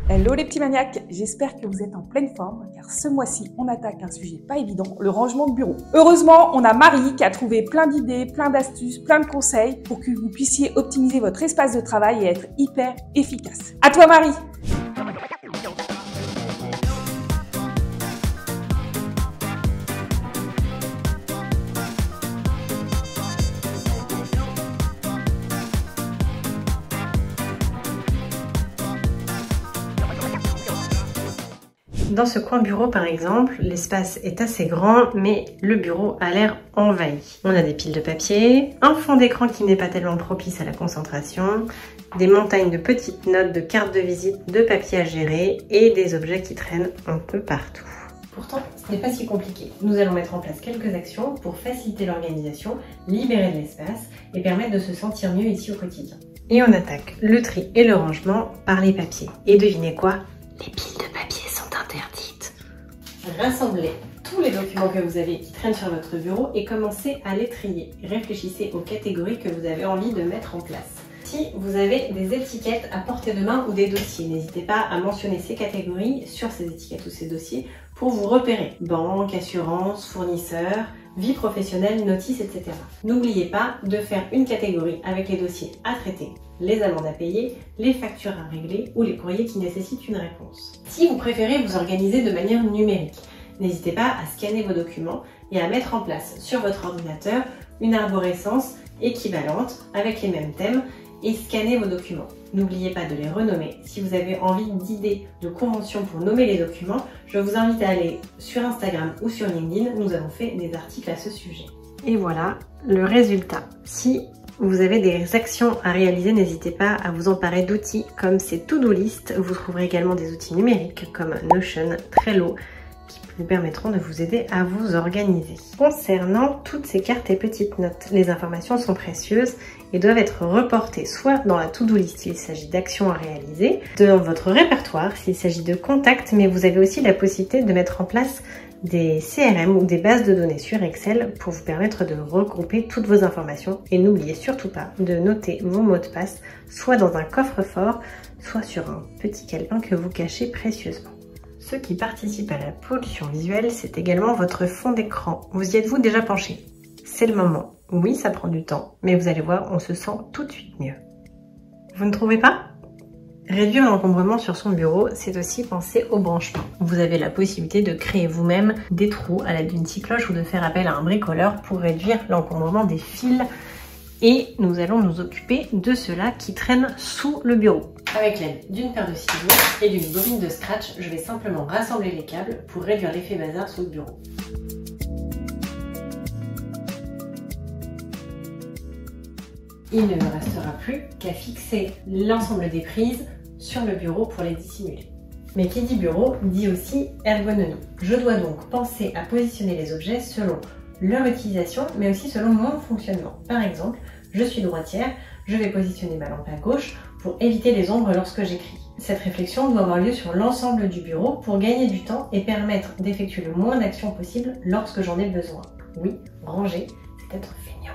Hello les petits maniaques, j'espère que vous êtes en pleine forme car ce mois-ci on attaque un sujet pas évident, le rangement de bureau. Heureusement, on a Marie qui a trouvé plein d'idées, plein d'astuces, plein de conseils pour que vous puissiez optimiser votre espace de travail et être hyper efficace. À toi Marie! Dans ce coin bureau par exemple, l'espace est assez grand mais le bureau a l'air envahi. On a des piles de papier, un fond d'écran qui n'est pas tellement propice à la concentration, des montagnes de petites notes, de cartes de visite, de papier à gérer et des objets qui traînent un peu partout. Pourtant, ce n'est pas si compliqué. Nous allons mettre en place quelques actions pour faciliter l'organisation, libérer de l'espace et permettre de se sentir mieux ici au quotidien. Et on attaque le tri et le rangement par les papiers. Et devinez quoi? Les piles de papier sont interdites. Rassemblez tous les documents que vous avez qui traînent sur votre bureau et commencez à les trier. Réfléchissez aux catégories que vous avez envie de mettre en place. Si vous avez des étiquettes à portée de main ou des dossiers, n'hésitez pas à mentionner ces catégories sur ces étiquettes ou ces dossiers pour vous repérer. Banque, assurance, fournisseur, vie professionnelle, notice, etc. N'oubliez pas de faire une catégorie avec les dossiers à traiter, les amendes à payer, les factures à régler ou les courriers qui nécessitent une réponse. Si vous préférez vous organiser de manière numérique, n'hésitez pas à scanner vos documents et à mettre en place sur votre ordinateur une arborescence équivalente avec les mêmes thèmes et scanner vos documents. N'oubliez pas de les renommer. Si vous avez envie d'idées, de conventions pour nommer les documents, je vous invite à aller sur Instagram ou sur LinkedIn. Nous avons fait des articles à ce sujet. Et voilà le résultat. Si vous avez des actions à réaliser, n'hésitez pas à vous emparer d'outils comme ces to-do list. Vous trouverez également des outils numériques comme Notion, Trello, qui vous permettront de vous aider à vous organiser. Concernant toutes ces cartes et petites notes, les informations sont précieuses et doivent être reportées soit dans la to-do list s'il s'agit d'actions à réaliser, dans votre répertoire s'il s'agit de contacts, mais vous avez aussi la possibilité de mettre en place des CRM ou des bases de données sur Excel pour vous permettre de regrouper toutes vos informations. Et n'oubliez surtout pas de noter vos mots de passe soit dans un coffre-fort, soit sur un petit calepin que vous cachez précieusement. Ce qui participe à la pollution visuelle, c'est également votre fond d'écran. Vous y êtes-vous déjà penché? C'est le moment. Oui, ça prend du temps, mais vous allez voir, on se sent tout de suite mieux. Vous ne trouvez pas? Réduire l'encombrement sur son bureau, c'est aussi penser au branchement. Vous avez la possibilité de créer vous-même des trous à l'aide d'une scie cloche ou de faire appel à un bricoleur pour réduire l'encombrement des fils. Et nous allons nous occuper de ceux-là qui traînent sous le bureau. Avec l'aide d'une paire de ciseaux et d'une bobine de scratch, je vais simplement rassembler les câbles pour réduire l'effet bazar sous le bureau. Il ne me restera plus qu'à fixer l'ensemble des prises sur le bureau pour les dissimuler. Mais qui dit bureau dit aussi ergonomie. Je dois donc penser à positionner les objets selon leur utilisation, mais aussi selon mon fonctionnement. Par exemple, je suis droitière, je vais positionner ma lampe à gauche pour éviter les ombres lorsque j'écris. Cette réflexion doit avoir lieu sur l'ensemble du bureau pour gagner du temps et permettre d'effectuer le moins d'actions possible lorsque j'en ai besoin. Oui, ranger, c'est être feignant.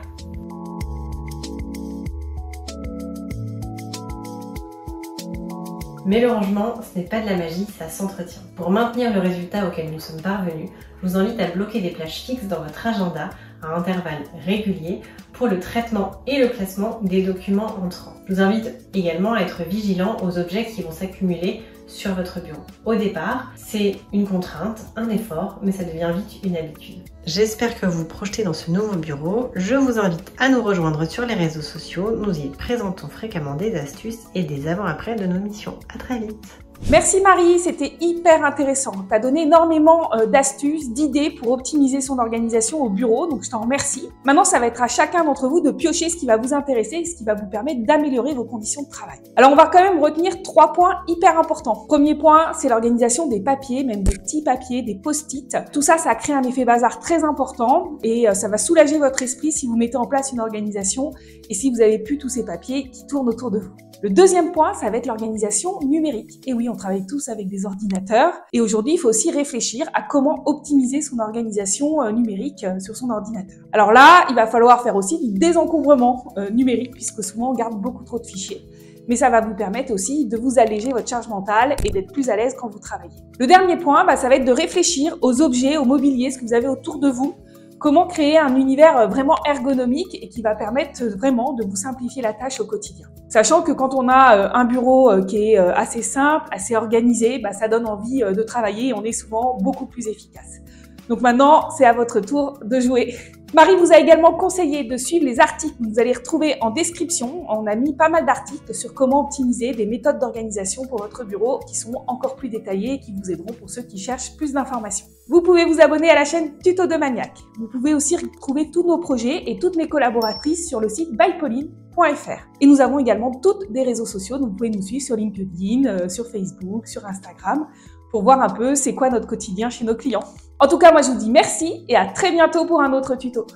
Mais le rangement, ce n'est pas de la magie, ça s'entretient. Pour maintenir le résultat auquel nous sommes parvenus, je vous invite à bloquer des plages fixes dans votre agenda à intervalles réguliers pour le traitement et le classement des documents entrants. Je vous invite également à être vigilant aux objets qui vont s'accumuler sur votre bureau. Au départ, c'est une contrainte, un effort, mais ça devient vite une habitude. J'espère que vous vous projetez dans ce nouveau bureau. Je vous invite à nous rejoindre sur les réseaux sociaux. Nous y présentons fréquemment des astuces et des avant-après de nos missions. À très vite! Merci Marie, c'était hyper intéressant. Tu as donné énormément d'astuces, d'idées pour optimiser son organisation au bureau, donc je t'en remercie. Maintenant, ça va être à chacun d'entre vous de piocher ce qui va vous intéresser et ce qui va vous permettre d'améliorer vos conditions de travail. Alors, on va quand même retenir 3 points hyper importants. Premier point, c'est l'organisation des papiers, même des petits papiers, des post-it. Tout ça, ça crée un effet bazar très important et ça va soulager votre esprit si vous mettez en place une organisation et si vous avez plus tous ces papiers qui tournent autour de vous. Le deuxième point, ça va être l'organisation numérique. Et oui, on travaille tous avec des ordinateurs. Et aujourd'hui, il faut aussi réfléchir à comment optimiser son organisation numérique sur son ordinateur. Alors là, il va falloir faire aussi du désencombrement numérique, puisque souvent on garde beaucoup trop de fichiers. mais ça va vous permettre aussi de vous alléger votre charge mentale et d'être plus à l'aise quand vous travaillez. Le dernier point, ça va être de réfléchir aux objets, au mobilier, ce que vous avez autour de vous. Comment créer un univers vraiment ergonomique et qui va permettre vraiment de vous simplifier la tâche au quotidien. Sachant que quand on a un bureau qui est assez simple, assez organisé, ça donne envie de travailler et on est souvent beaucoup plus efficace. Donc maintenant, c'est à votre tour de jouer. Marie vous a également conseillé de suivre les articles que vous allez retrouver en description. On a mis pas mal d'articles sur comment optimiser des méthodes d'organisation pour votre bureau qui sont encore plus détaillées et qui vous aideront pour ceux qui cherchent plus d'informations. Vous pouvez vous abonner à la chaîne Tuto de Maniac. Vous pouvez aussi retrouver tous nos projets et toutes mes collaboratrices sur le site bypauline.fr. Et nous avons également toutes des réseaux sociaux, donc vous pouvez nous suivre sur LinkedIn, sur Facebook, sur Instagram, pour voir un peu c'est quoi notre quotidien chez nos clients. En tout cas, moi je vous dis merci et à très bientôt pour un autre tuto.